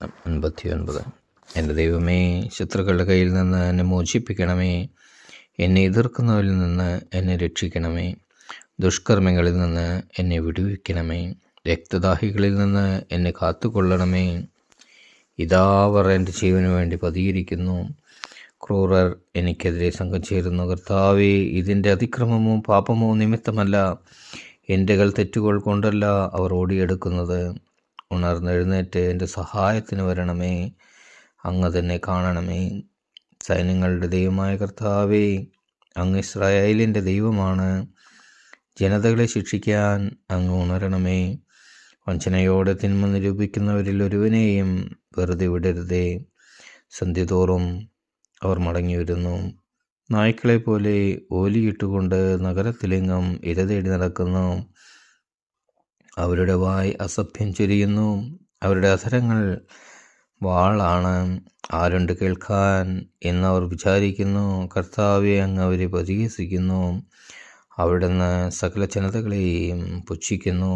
59. എൻ്റെ ദൈവമേ, ശത്രുക്കളുടെ കയ്യിൽ നിന്ന് എന്നെ മോചിപ്പിക്കണമേ. എന്നെ എതിർക്കുന്നവരിൽ നിന്ന് എന്നെ രക്ഷിക്കണമേ. ദുഷ്കർമ്മികളിൽ നിന്ന് എന്നെ വിടുവിക്കണമേ. രക്തദാഹികളിൽ നിന്ന് എന്നെ കാത്തുകൊള്ളണമേ. ഇതാ അവർ എൻ്റെ ജീവന് വേണ്ടി പതിയിരിക്കുന്നു. ക്രൂരർ എനിക്കെതിരെ സംഘം ചേരുന്നു. കർത്താവേ, ഇതിൻ്റെ അതിക്രമമോ പാപമോ നിമിത്തമല്ല, എൻ്റെ തെറ്റുകൾ കൊണ്ടല്ല അവർ ഓടിയെടുക്കുന്നത്. ഉണർന്നെഴുന്നേറ്റ് എൻ്റെ സഹായത്തിന് വരണമേ. അങ്ങ് തന്നെ കാണണമേ. സൈന്യങ്ങളുടെ ദൈവമായ കർത്താവേ, അങ്ങ് ഇസ്രായേലിൻ്റെ ദൈവമാണ്. ജനതകളെ ശിക്ഷിക്കാൻ അങ്ങ് ഉണരണമേ. വഞ്ചനയോടെ തിന്മ നിരൂപിക്കുന്നവരിൽ ഒരുവനെയും വെറുതെ വിടരുതേ. സന്ധ്യതോറും അവർ മടങ്ങി വരുന്നു. നായ്ക്കളെ പോലെ ഓലിയിട്ടുകൊണ്ട് നഗരത്തിലെങ്ങും ഇരതേടി നടക്കുന്നു. അവരുടെ വായ് അസഭ്യം ചൊരിയുന്നു. അവരുടെ അധരങ്ങൾ വാളാണ്. ആരുണ്ട് കേൾക്കാൻ എന്നവർ വിചാരിക്കുന്നു. കർത്താവെ, അങ്ങ് അവരെ പരിഹസിക്കുന്നു. അവിടുന്ന് സകല ജനതകളെയും പുച്ഛിക്കുന്നു.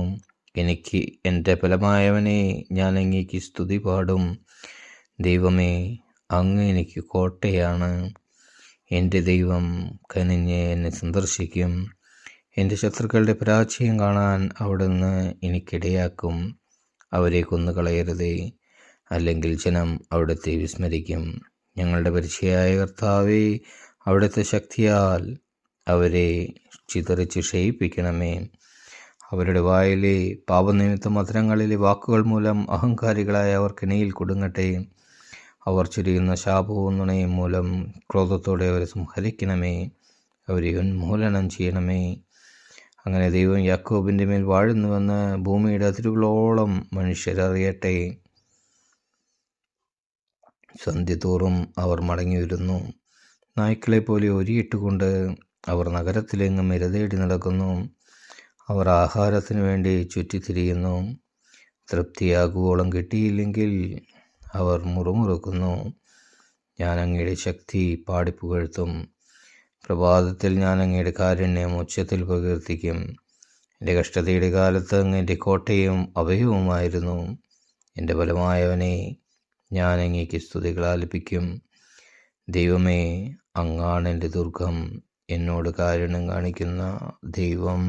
എനിക്ക് എൻ്റെ ബലമായവനെ, ഞാൻ അങ്ങേക്ക് സ്തുതി പാടും. ദൈവമേ, അങ്ങ് എനിക്ക് കോട്ടയാണ്. എൻ്റെ ദൈവം കനിഞ്ഞ് എന്നെ സന്ദർശിക്കും. എൻ്റെ ശത്രുക്കളുടെ പരാജയം കാണാൻ അവിടുന്ന് എനിക്കിടയാക്കും. അവരെ കൊന്നുകളയരുതേ, അല്ലെങ്കിൽ ജനം അവിടുത്തെ വിസ്മരിക്കും. ഞങ്ങളുടെ പരിചയായ കർത്താവേ, അവിടുത്തെ ശക്തിയാൽ അവരെ ചിതറിച്ച് ക്ഷയിപ്പിക്കണമേ. അവരുടെ വായിലെ പാപനിമിത്തം മധുരങ്ങളിലെ വാക്കുകൾ മൂലം അഹങ്കാരികളായ അവർ കെണിയിൽ കുടുങ്ങട്ടെ. അവർ ചൊരിയുന്ന ശാപവും നുണയും മൂലം ക്രോധത്തോടെ അവരെ സംഹരിക്കണമേ. അവരെ ഉന്മൂലനം ചെയ്യണമേ. അങ്ങനെ ദൈവം യാക്കോബിൻ്റെ മേൽ വാഴുന്നുവെന്ന് ഭൂമിയുടെ അതിരുകളോളം മനുഷ്യരറിയട്ടെ. സന്ധ്യതോറും അവർ മടങ്ങി വരുന്നു. നായ്ക്കളെ പോലെ ഒരിയിട്ടുകൊണ്ട് അവർ നഗരത്തിലെങ്ങും ഇരതേടി നടക്കുന്നു. അവർ ആഹാരത്തിന് വേണ്ടി ചുറ്റിത്തിരിയുന്നു. തൃപ്തിയാകുവോളം കിട്ടിയില്ലെങ്കിൽ അവർ മുറുമുറുക്കുന്നു. ഞാൻ അങ്ങയുടെ ശക്തി പാടിപ്പുകഴ്ത്തും. പ്രഭാതത്തിൽ ഞാൻ അങ്ങയുടെ കാരുണ്യം ഉച്ചത്തിൽ പ്രകീർത്തിക്കും. എൻ്റെ കഷ്ടതയുടെ കാലത്ത് അങ്ങ് എൻ്റെ കോട്ടയും അഭയവുമായിരുന്നു. എൻ്റെ ബലമായവനെ, ഞാൻ അങ്ങേക്ക് സ്തുതികൾ ആലപിക്കും. ദൈവമേ, അങ്ങാണ് എൻ്റെ ദുർഗം, എന്നോട് കാരുണ്യം കാണിക്കുന്ന ദൈവം.